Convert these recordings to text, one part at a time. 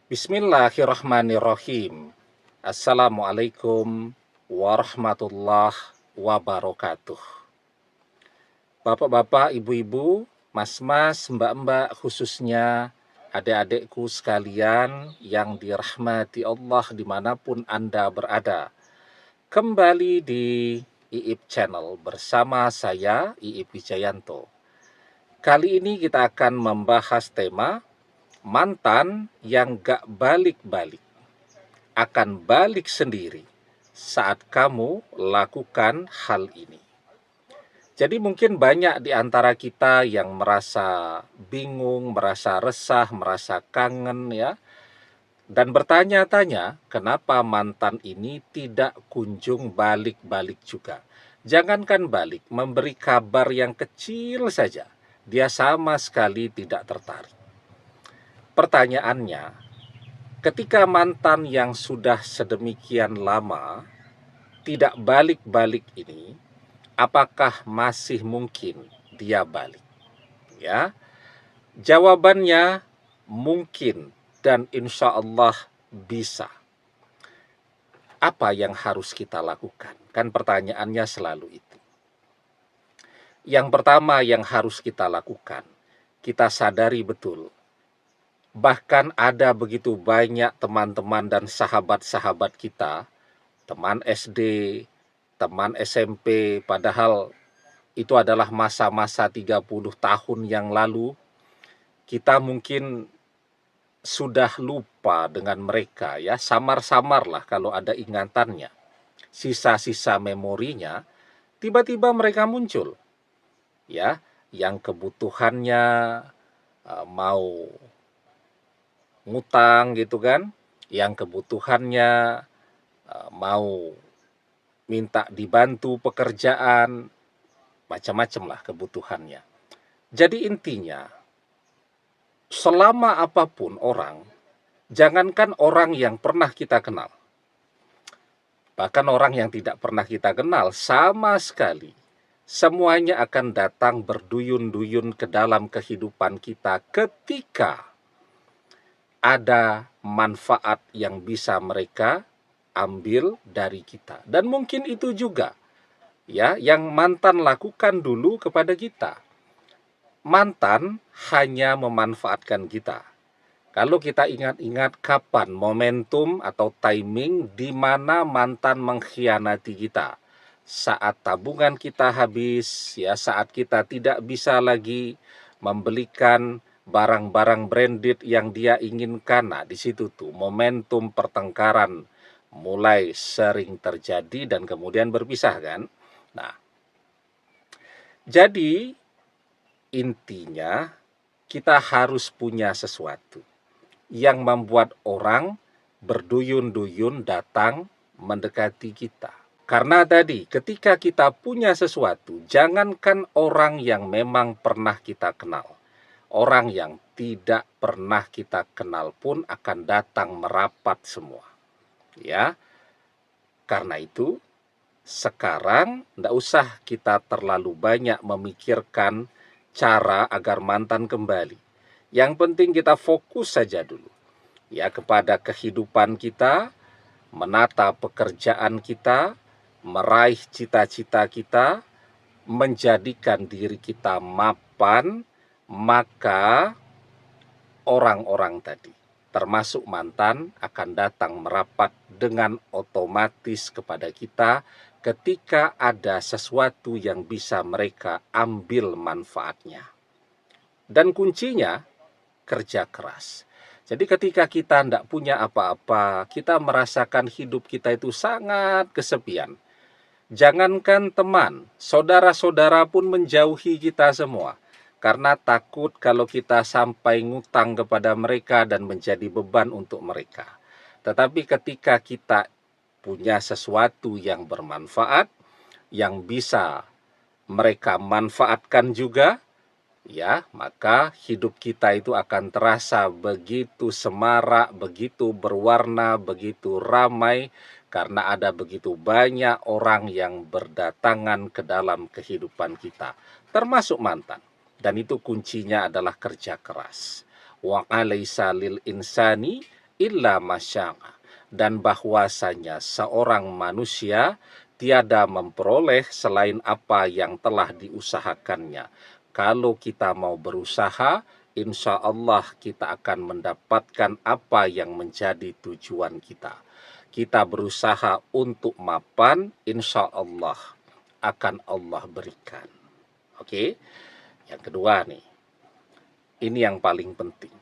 Bismillahirrahmanirrahim. Assalamualaikum warahmatullahi wabarakatuh. Bapak-bapak, ibu-ibu, mas-mas, mbak-mbak, khususnya adik-adikku sekalian yang dirahmati Allah dimanapun Anda berada. Kembali di IIP Channel bersama saya, IIP Wijayanto. Kali ini kita akan membahas tema mantan yang gak balik-balik akan balik sendiri saat kamu lakukan hal ini. Jadi mungkin banyak di antara kita yang merasa bingung, merasa resah, merasa kangen ya, dan bertanya-tanya kenapa mantan ini tidak kunjung balik-balik juga. Jangankan balik, memberi kabar yang kecil saja, dia sama sekali tidak tertarik. Pertanyaannya, ketika mantan yang sudah sedemikian lama tidak balik-balik ini, apakah masih mungkin dia balik? Ya, jawabannya mungkin dan insya Allah bisa. Apa yang harus kita lakukan? Kan pertanyaannya selalu itu. Yang pertama yang harus kita lakukan, kita sadari betul. Bahkan ada begitu banyak teman-teman dan sahabat-sahabat kita, teman SD, teman SMP, padahal itu adalah masa-masa 30 tahun yang lalu. Kita mungkin sudah lupa dengan mereka ya, samar-samar lah kalau ada ingatannya. Sisa-sisa memorinya, tiba-tiba mereka muncul. Ya, yang kebutuhannya mau ngutang gitu kan, yang kebutuhannya mau minta dibantu pekerjaan, macam-macam lah kebutuhannya. Jadi intinya, selama apapun orang, jangankan orang yang pernah kita kenal, bahkan orang yang tidak pernah kita kenal sama sekali, semuanya akan datang berduyun-duyun ke dalam kehidupan kita ketika ada manfaat yang bisa mereka ambil dari kita. Dan mungkin itu juga ya yang mantan lakukan dulu kepada kita. Mantan hanya memanfaatkan kita. Kalau kita ingat-ingat kapan momentum atau timing di mana mantan mengkhianati kita. Saat tabungan kita habis, ya saat kita tidak bisa lagi membelikan barang-barang branded yang dia inginkan. Nah, di situ tuh momentum pertengkaran mulai sering terjadi dan kemudian berpisah kan. Nah, jadi intinya kita harus punya sesuatu yang membuat orang berduyun-duyun datang mendekati kita. Karena tadi ketika kita punya sesuatu, jangankan orang yang memang pernah kita kenal, orang yang tidak pernah kita kenal pun akan datang merapat semua. Ya, karena itu sekarang tidak usah kita terlalu banyak memikirkan cara agar mantan kembali. Yang penting kita fokus saja dulu ya kepada kehidupan kita, menata pekerjaan kita, meraih cita-cita kita, menjadikan diri kita mapan, maka orang-orang tadi, termasuk mantan, akan datang merapat dengan otomatis kepada kita ketika ada sesuatu yang bisa mereka ambil manfaatnya. Dan kuncinya, kerja keras. Jadi ketika kita tidak punya apa-apa, kita merasakan hidup kita itu sangat kesepian. Jangankan teman, saudara-saudara pun menjauhi kita semua. Karena takut kalau kita sampai ngutang kepada mereka dan menjadi beban untuk mereka. Tetapi ketika kita punya sesuatu yang bermanfaat, yang bisa mereka manfaatkan juga, ya, maka hidup kita itu akan terasa begitu semarak, begitu berwarna, begitu ramai, karena ada begitu banyak orang yang berdatangan ke dalam kehidupan kita, termasuk mantan. Dan itu kuncinya adalah kerja keras. Wa alaysa lil insani illa masya'a, dan bahwasanya seorang manusia tiada memperoleh selain apa yang telah diusahakannya. Kalau kita mau berusaha, insya Allah kita akan mendapatkan apa yang menjadi tujuan kita. Kita berusaha untuk mapan, insya Allah akan Allah berikan. Oke, yang kedua nih, ini yang paling penting.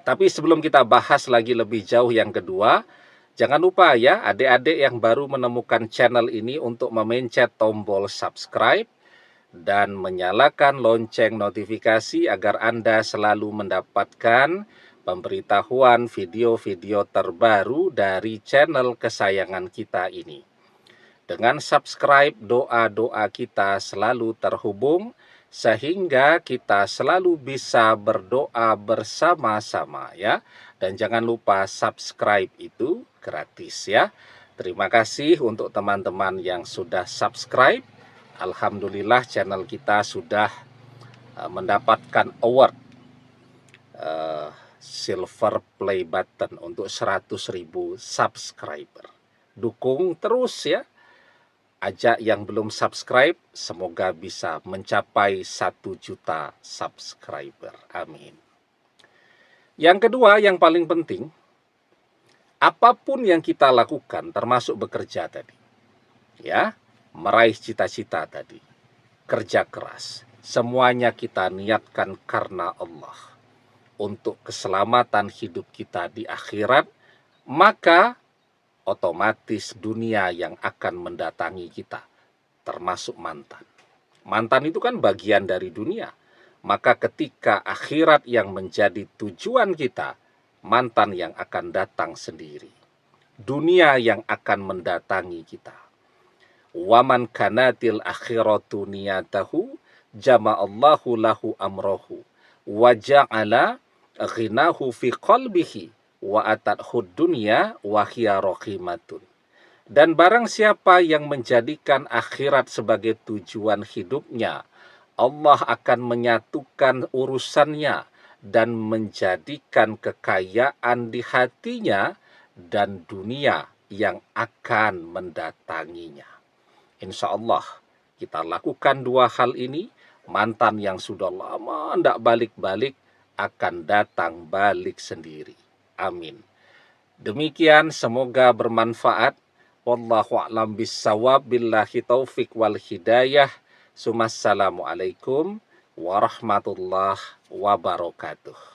Tapi sebelum kita bahas lagi lebih jauh yang kedua, jangan lupa ya adik-adik yang baru menemukan channel ini untuk memencet tombol subscribe dan menyalakan lonceng notifikasi agar Anda selalu mendapatkan pemberitahuan video-video terbaru dari channel kesayangan kita ini. Dengan subscribe, doa-doa kita selalu terhubung sehingga kita selalu bisa berdoa bersama-sama ya. Dan jangan lupa subscribe itu gratis ya. Terima kasih untuk teman-teman yang sudah subscribe. Alhamdulillah channel kita sudah mendapatkan award silver play button untuk 100.000 subscriber. Dukung terus ya. Ajak yang belum subscribe, semoga bisa mencapai 1 juta subscriber. Amin. Yang kedua, yang paling penting, apapun yang kita lakukan, termasuk bekerja tadi, ya, meraih cita-cita tadi, kerja keras, semuanya kita niatkan karena Allah, untuk keselamatan hidup kita di akhirat, maka otomatis dunia yang akan mendatangi kita, termasuk mantan. Mantan itu kan bagian dari dunia. Maka ketika akhirat yang menjadi tujuan kita, mantan yang akan datang sendiri. Dunia yang akan mendatangi kita. Waman kanatil akhiratu niyatahu jama'allahu lahu amrohu wa ja'ala ghinahu fi qalbihi wa atathud dunya wa hiya rahimatun. Dan barang siapa yang menjadikan akhirat sebagai tujuan hidupnya, Allah akan menyatukan urusannya dan menjadikan kekayaan di hatinya dan dunia yang akan mendatanginya. Insya Allah kita lakukan dua hal ini, mantan yang sudah lama tidak balik-balik akan datang balik sendiri. Amin. Demikian, semoga bermanfaat. Wallahu a'lam bissawab, billahi taufik wal hidayah. Assalamualaikum warahmatullahi wabarakatuh.